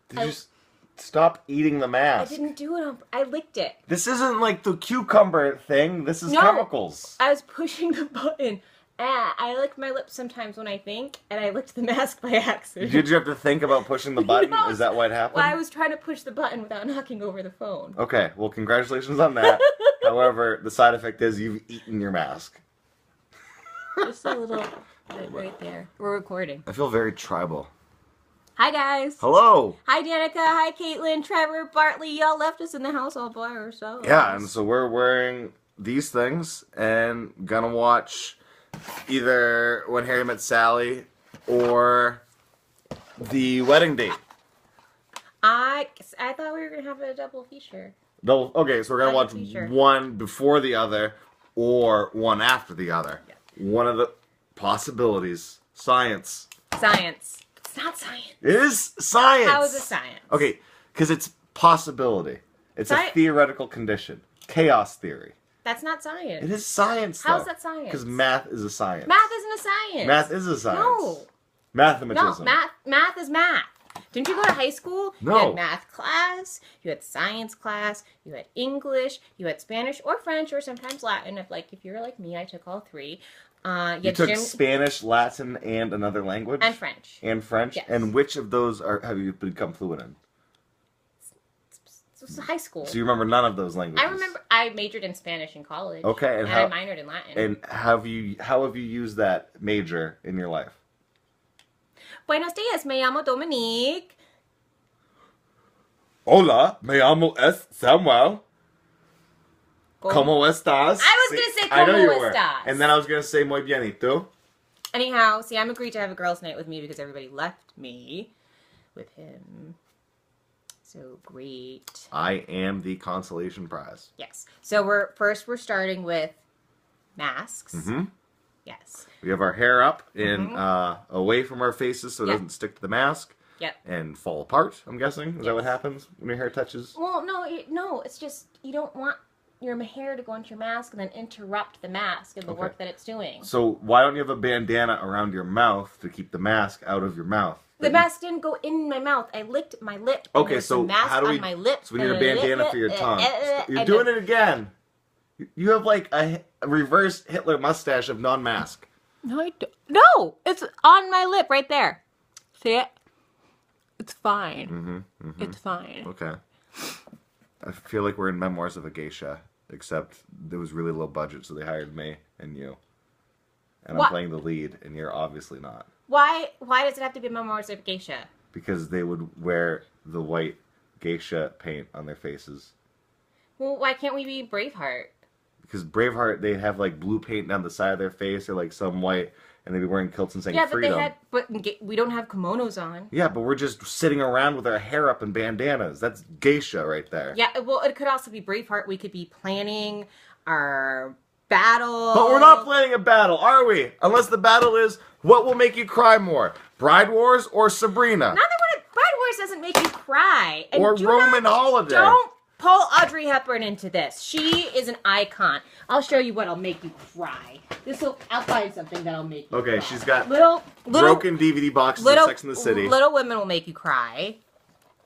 Did you stop eating the mask? I didn't do it. I licked it. This isn't like the cucumber thing. This is chemicals. I was pushing the button. I lick my lips sometimes when I think, and I licked the mask by accident. Did you have to think about pushing the button? No. Is that what happened? Well, I was trying to push the button without knocking over the phone. Okay, well, congratulations on that. However, the side effect is you've eaten your mask. Just a little bit right there. We're recording. I feel very tribal. Hi, guys. Hello. Hi, Danica. Hi, Caitlin, Trevor, Bartley. Y'all left us in the house all by ourselves. Yeah, and so we're wearing these things and gonna watch either When Harry Met Sally or The Wedding Date. I thought we were going to have a double feature. No, okay, so we're gonna watch feature. one before the other or one after the other. Yeah. One of the possibilities. Science. Science. It's not science. It is science. How is it science? Okay, because it's possibility. It's a theoretical condition. Chaos theory. That's not science. It is science, though. How is that science? Because math is a science. Math isn't a science. Math is a science. No. Mathematism. No, math is math. Didn't you go to high school? No. You had math class, you had science class, you had English, you had Spanish or French or sometimes Latin. If you're like me, I took all three. You took Spanish, Latin, and another language? And French. And French? Yes. And which of those have you become fluent in? This was high school. So you remember none of those languages? I remember I majored in Spanish in college. Okay, and I minored in Latin. And how have you used that major in your life? Buenos dias, me llamo Dominique. Hola, me llamo Samuel. ¿Cómo estás? I was going to say, I know you ¿Cómo were. estás? And then I was going to say, muy bien, ¿y tú? Anyhow, see, I'm agreed to have a girls' night with me because everybody left me with him. So great. I am the consolation prize. Yes. So we're starting with masks. Mm-hmm. Yes. We have our hair up and away from our faces so it doesn't stick to the mask. Yep. And fall apart, I'm guessing. Is that what happens when your hair touches? Well, no, it's just you don't want your hair to go into your mask and then interrupt the mask and the work that it's doing. So why don't you have a bandana around your mouth to keep the mask out of your mouth? The mask didn't go in my mouth. I licked my lip. Okay, so mask how do we? on my lips. So we need a bandana for your tongue. You're doing it again. You have like a reverse Hitler mustache of non-mask. No, I don't. No, it's on my lip right there. See it? It's fine. It's fine. Okay. I feel like we're in Memoirs of a Geisha, except there was really low budget, so they hired me and you. And I'm playing the lead, and you're obviously not. Why does it have to be Memoirs of a Geisha? Because they would wear the white geisha paint on their faces. Well, why can't we be Braveheart? Because Braveheart, they'd have like blue paint down the side of their face, or like some white, and they'd be wearing kilts and saying freedom. But we don't have kimonos on. Yeah, but we're just sitting around with our hair up in bandanas. That's geisha right there. Yeah, well, it could also be Braveheart. We could be planning our battle. But we're not planning a battle, are we? Unless the battle is, what will make you cry more? Bride Wars or Sabrina? Neither one of Bride Wars doesn't make you cry. And or Roman Holiday. Don't pull Audrey Hepburn into this. She is an icon. I'll show you what'll make you cry. I'll find something that'll make you cry. Okay, she's got little broken DVD boxes of Sex and the City. Little Women will make you cry.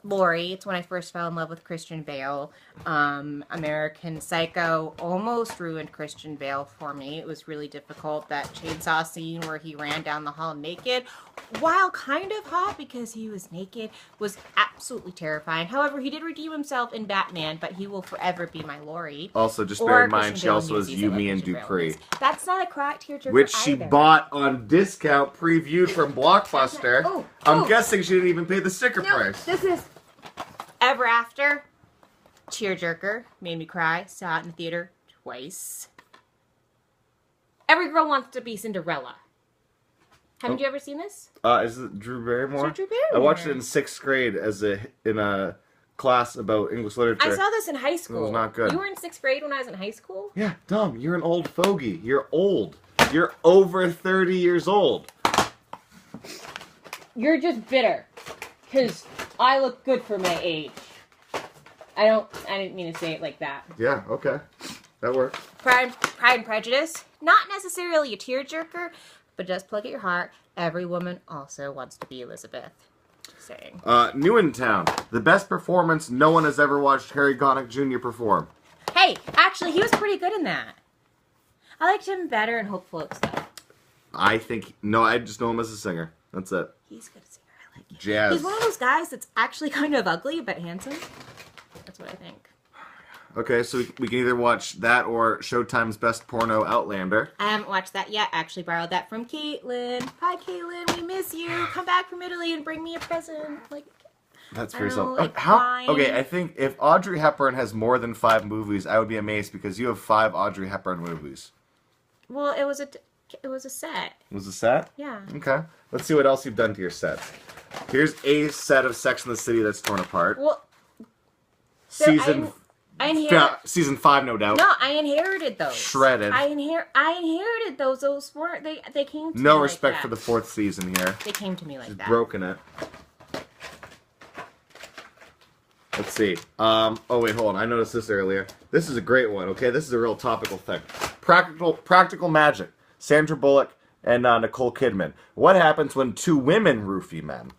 Lori, it's when I first fell in love with Christian Bale. American Psycho almost ruined Christian Bale for me. It was really difficult. That chainsaw scene where he ran down the hall naked, while kind of hot because he was naked, was absolutely terrifying. However, he did redeem himself in Batman, but he will forever be my Lori. Also, just bear in mind, she also has Yumi and Dupree. That's not a crack tearjerker which she either. bought on discount, previewed from Blockbuster. I'm guessing she didn't even pay the sticker price. This is Ever After. Tearjerker. Made me cry. Saw it in the theater twice. Every Girl Wants to Be Cinderella. Haven't you ever seen this? Is it Drew Barrymore? Drew Barrymore. I watched it in 6th grade in a class about English literature. I saw this in high school. It was not good. You were in 6th grade when I was in high school? Yeah, dumb. You're an old fogey. You're old. You're over 30 years old. You're just bitter. Because I look good for my age. I didn't mean to say it like that. Yeah, okay. That works. Pride and Prejudice. Not necessarily a tearjerker, but just plug at your heart. Every woman also wants to be Elizabeth. saying. Newentown. The best performance no one has ever watched Harry Connick Jr. perform. Hey, actually, he was pretty good in that. I liked him better in Hope Floats, though. I just know him as a singer. That's it. He's a good singer. I like him. Jazz. He's one of those guys that's actually kind of ugly, but handsome. That's what I think. Okay, so we can either watch that or Showtime's best porno, Outlander. I haven't watched that yet. I actually borrowed that from Caitlin. Hi, Caitlin. We miss you. Come back from Italy and bring me a present. Like, That's I for don't yourself. know, like How? wine. Okay, I think if Audrey Hepburn has more than 5 movies, I would be amazed because you have 5 Audrey Hepburn movies. well, it was a set. Was the set? Yeah. Okay. Let's see what else you've done to your set. Here's a set of Sex and the City that's torn apart. Well, so Season 5, no doubt. No, I inherited those. Shredded. I inherited those. Those weren't they came to me No like respect that. for the 4th season here. They came to me like that. Broken it. Let's see. Oh wait, hold on. I noticed this earlier. This is a great one. Okay, this is a real topical thing. Practical Magic. Sandra Bullock and Nicole Kidman. What happens when 2 women roofie men?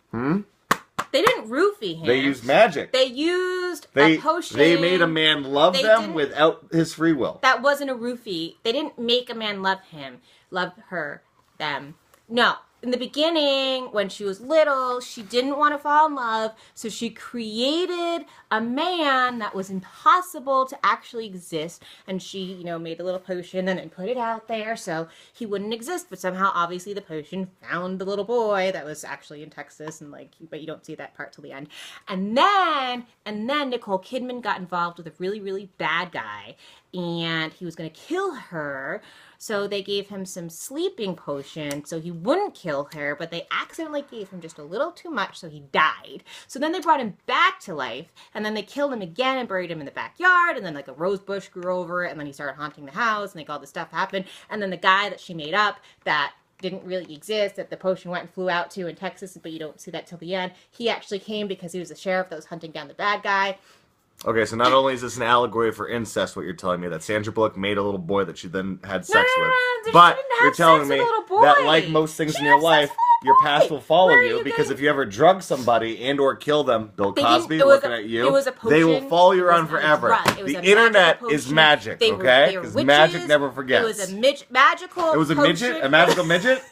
They didn't roofie him. They used magic. They used a potion. They made a man love They them didn't- without his free will. That wasn't a roofie. They didn't make a man love him, love her, them. No. In the beginning, when she was little, she didn't want to fall in love, so she created a man that was impossible to actually exist, and she, made a little potion and then put it out there so he wouldn't exist, but somehow, obviously, the potion found the little boy that was actually in Texas, and but you don't see that part till the end. And then Nicole Kidman got involved with a really, really bad guy, and he was going to kill her. So they gave him some sleeping potion so he wouldn't kill her, but they accidentally gave him just a little too much, so he died. So then they brought him back to life, and then they killed him again and buried him in the backyard, and then a rose bush grew over it, and then he started haunting the house, and all this stuff happened. And then the guy that she made up that didn't really exist, that the potion went and flew out to in Texas, but you don't see that till the end, he actually came because he was the sheriff that was hunting down the bad guy. Okay, so not only is this an allegory for incest, what you're telling me, that Sandra Bullock made a little boy that she then had sex with. She But didn't you're have telling sex me with a little boy. that, like most things in your She had sex life, with a your little past boy. will follow Where are you you because getting- if you ever drug somebody and or kill them, Bill They didn't- Cosby it was looking a- at you, it was a they will potion. follow you It was around not a forever. drug. It was The a internet magical is potion. magic, They were okay? witches. Because magic never forgets. It was a magical It was a potion. midget? A magical midget?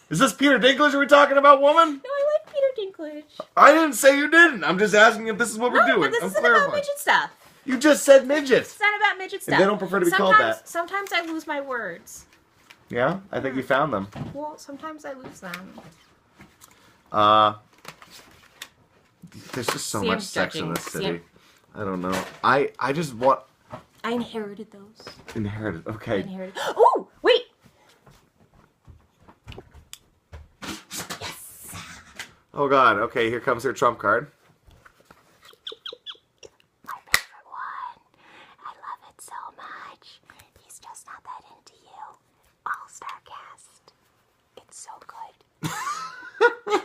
Is this Peter Dinklage we're talking about, woman? No, I like Peter Dinklage. I didn't say you didn't. I'm just asking if this is what we're No, doing. but this I'm isn't about clarifying. midget stuff. You just said midgets. It's not about midget stuff. they don't prefer to be called that. Sometimes I lose my words. Yeah? I think you found them. Well, sometimes I lose them. There's just so Sam's much sex in judging. this city. Sam- I don't know. I just want I inherited those. inherited. I Okay. inherited. Oh, wait. Oh God. Okay. Here comes her trump card. My favorite one. I love it so much. He's just not that into you. All-star cast. It's so good.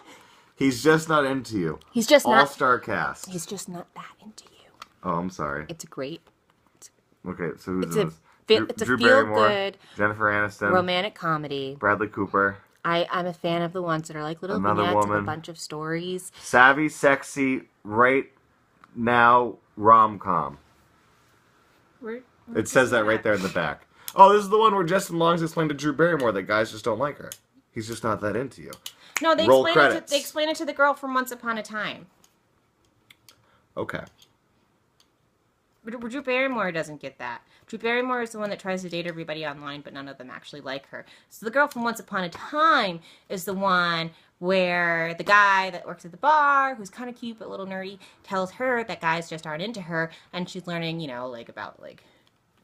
He's just not into you. He's just not. All-star cast. He's just not that into you. Oh, I'm sorry. It's a great. Okay. So who's It's in a this? it's a Drew feel Barrymore, good Jennifer Aniston, romantic comedy. Bradley Cooper, I'm a fan of the ones that are like little Another vignettes of woman. a bunch of stories. savvy, sexy, right now rom-com. It says that right there in the back. Oh, this is the one where Justin Long's explained to Drew Barrymore that guys just don't like her. He's just not that into you. No, they Roll explain it. credits. They explain it to the girl from Once Upon a Time. Okay. But Drew Barrymore doesn't get that. Drew Barrymore is the one that tries to date everybody online, but none of them actually like her. So the girl from Once Upon a Time is the one where the guy that works at the bar, who's kind of cute but a little nerdy, tells her that guys just aren't into her, and she's learning, about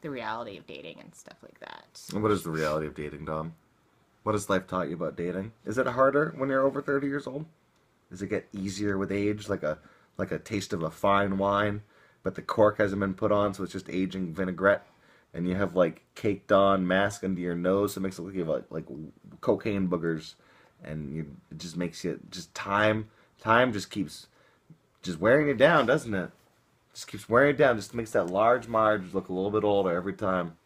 the reality of dating and stuff like that. And what is the reality of dating, Dom? What has life taught you about dating? Is it harder when you're over 30 years old? Does it get easier with age, like a taste of a fine wine, but the cork hasn't been put on, so it's just aging vinaigrette, and you have caked on mask under your nose, so it makes it look like cocaine boogers, and it just makes you time just keeps wearing you down, doesn't it? Just keeps wearing it down, just makes that large Marge look a little bit older every time.